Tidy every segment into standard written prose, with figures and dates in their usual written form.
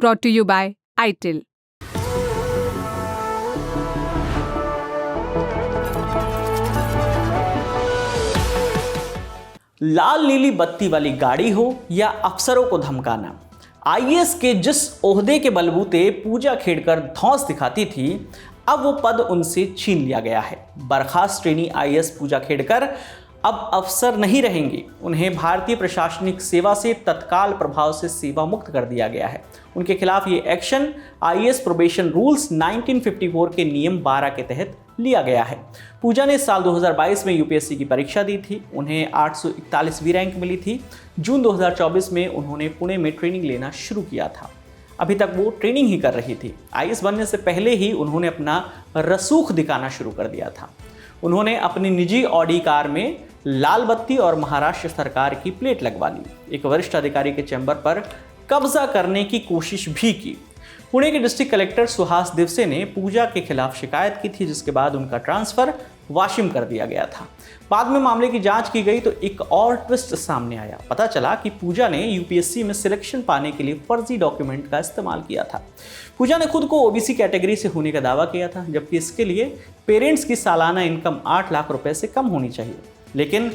brought to you by ITIL। लाल नीली बत्ती वाली गाड़ी हो या अफसरों को धमकाना, आईएएस के जिस ओहदे के बलबूते पूजा खेड़कर धौंस दिखाती थी, अब वो पद उनसे छीन लिया गया है। बर्खास्त ट्रेनी आईएएस पूजा खेड़कर अब अफसर नहीं रहेंगी। उन्हें भारतीय प्रशासनिक सेवा से तत्काल प्रभाव से सेवा मुक्त कर दिया गया है। उनके खिलाफ ये एक्शन आईएएस प्रोबेशन रूल्स 1954 के नियम 12 के तहत लिया गया है। पूजा ने साल 2022 में यूपीएससी की परीक्षा दी थी। उन्हें 841वीं रैंक मिली थी। जून 2024 में उन्होंने पुणे में ट्रेनिंग लेना शुरू किया था। अभी तक वो ट्रेनिंग ही कर रही थी। आईएएस बनने से पहले ही उन्होंने अपना रसूख दिखाना शुरू कर दिया था। उन्होंने अपनी निजी ऑडी कार में लाल बत्ती और महाराष्ट्र सरकार की प्लेट लगवा ली। एक वरिष्ठ अधिकारी के चैम्बर पर कब्जा करने की कोशिश भी की। पुणे के डिस्ट्रिक्ट कलेक्टर सुहास दिवसे ने पूजा के खिलाफ शिकायत की थी, जिसके बाद उनका ट्रांसफर वाशिम कर दिया गया था। बाद में मामले की जांच की गई तो एक और ट्विस्ट सामने आया। पता चला कि पूजा ने यूपीएससी में सिलेक्शन पाने के लिए फर्जी डॉक्यूमेंट का इस्तेमाल किया था। पूजा ने खुद को ओबीसी कैटेगरी से होने का दावा किया था, जबकि इसके लिए पेरेंट्स की सालाना इनकम 8 लाख रुपए से कम होनी चाहिए। लेकिन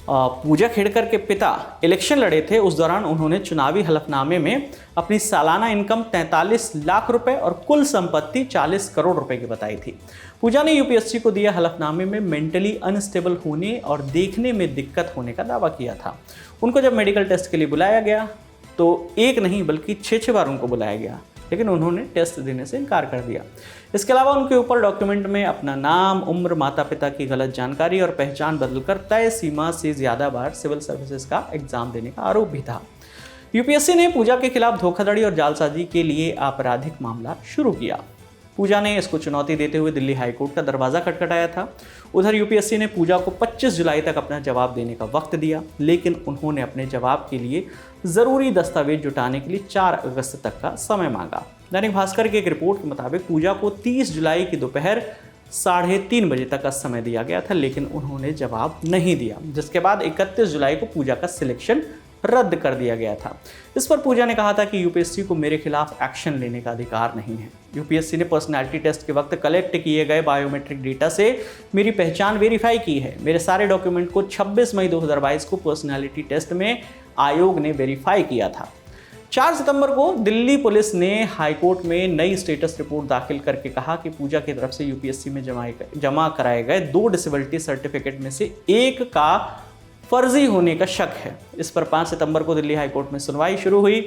पूजा खेड़कर के पिता इलेक्शन लड़े थे। उस दौरान उन्होंने चुनावी हलफनामे में अपनी सालाना इनकम 43 लाख रुपए और कुल संपत्ति 40 करोड़ रुपए की बताई थी। पूजा ने यूपीएससी को दिया हलफनामे में मेंटली अनस्टेबल होने और देखने में दिक्कत होने का दावा किया था। उनको जब मेडिकल टेस्ट के लिए बुलाया गया तो एक नहीं बल्कि 6 बार उनको बुलाया गया, लेकिन उन्होंने टेस्ट देने से इनकार कर दिया। इसके अलावा उनके ऊपर डॉक्यूमेंट में अपना नाम, उम्र, माता पिता की गलत जानकारी और पहचान बदलकर तय सीमा से ज़्यादा बार सिविल सर्विसेज का एग्जाम देने का आरोप भी था। यूपीएससी ने पूजा के खिलाफ धोखाधड़ी और जालसाजी के लिए आपराधिक मामला शुरू किया। पूजा ने इसको चुनौती देते हुए दिल्ली हाईकोर्ट का दरवाज़ा खटखटाया था। उधर यूपीएससी ने पूजा को 25 जुलाई तक अपना जवाब देने का वक्त दिया, लेकिन उन्होंने अपने जवाब के लिए ज़रूरी दस्तावेज जुटाने के लिए 4 अगस्त तक का समय मांगा। दैनिक भास्कर की एक रिपोर्ट के मुताबिक पूजा को 30 जुलाई की दोपहर 3:30 बजे तक का समय दिया गया था, लेकिन उन्होंने जवाब नहीं दिया, जिसके बाद 31 जुलाई को पूजा का सिलेक्शन रद्द कर दिया गया था। इस पर पूजा ने कहा था कि यूपीएससी को मेरे खिलाफ एक्शन लेने का अधिकार नहीं है। यूपीएससी ने पर्सनैलिटी टेस्ट के वक्त कलेक्ट किए गए बायोमेट्रिक डेटा से मेरी पहचान वेरीफाई की है। मेरे सारे डॉक्यूमेंट को 26 मई 2022 को पर्सनैलिटी टेस्ट में आयोग ने वेरीफाई किया था। 4 सितंबर को दिल्ली पुलिस ने हाईकोर्ट में नई स्टेटस रिपोर्ट दाखिल करके कहा कि पूजा की तरफ से यूपीएससी में जमा कराए गए 2 डिसेबिलिटी सर्टिफिकेट में से एक का फर्जी होने का शक है। इस पर 5 सितंबर को दिल्ली हाईकोर्ट में सुनवाई शुरू हुई।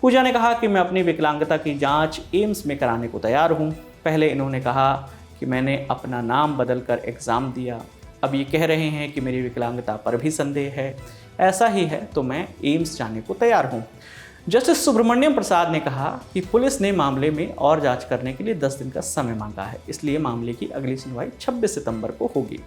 पूजा ने कहा कि मैं अपनी विकलांगता की जांच एम्स में कराने को तैयार हूं। पहले इन्होंने कहा कि मैंने अपना नाम बदलकर एग्ज़ाम दिया, अब ये कह रहे हैं कि मेरी विकलांगता पर भी संदेह है। ऐसा ही है तो मैं एम्स जाने को तैयार हूँ। जस्टिस सुब्रमण्यम प्रसाद ने कहा कि पुलिस ने मामले में और जांच करने के लिए 10 दिन का समय मांगा है, इसलिए मामले की अगली सुनवाई 26 सितंबर को होगी।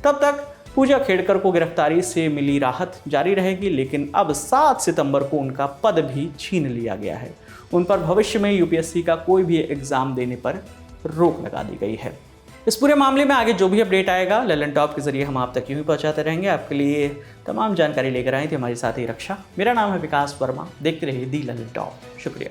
तब तक पूजा खेड़कर को गिरफ्तारी से मिली राहत जारी रहेगी, लेकिन अब 7 सितंबर को उनका पद भी छीन लिया गया है। उन पर भविष्य में यूपीएससी का कोई भी एग्जाम देने पर रोक लगा दी गई है। इस पूरे मामले में आगे जो भी अपडेट आएगा ललन टॉप के जरिए हम आप तक यूं ही पहुंचाते रहेंगे। आपके लिए तमाम जानकारी लेकर आई थी हमारी साथी रक्षा। मेरा नाम है विकास वर्मा। देखते रहिए दी ललन टॉप। शुक्रिया।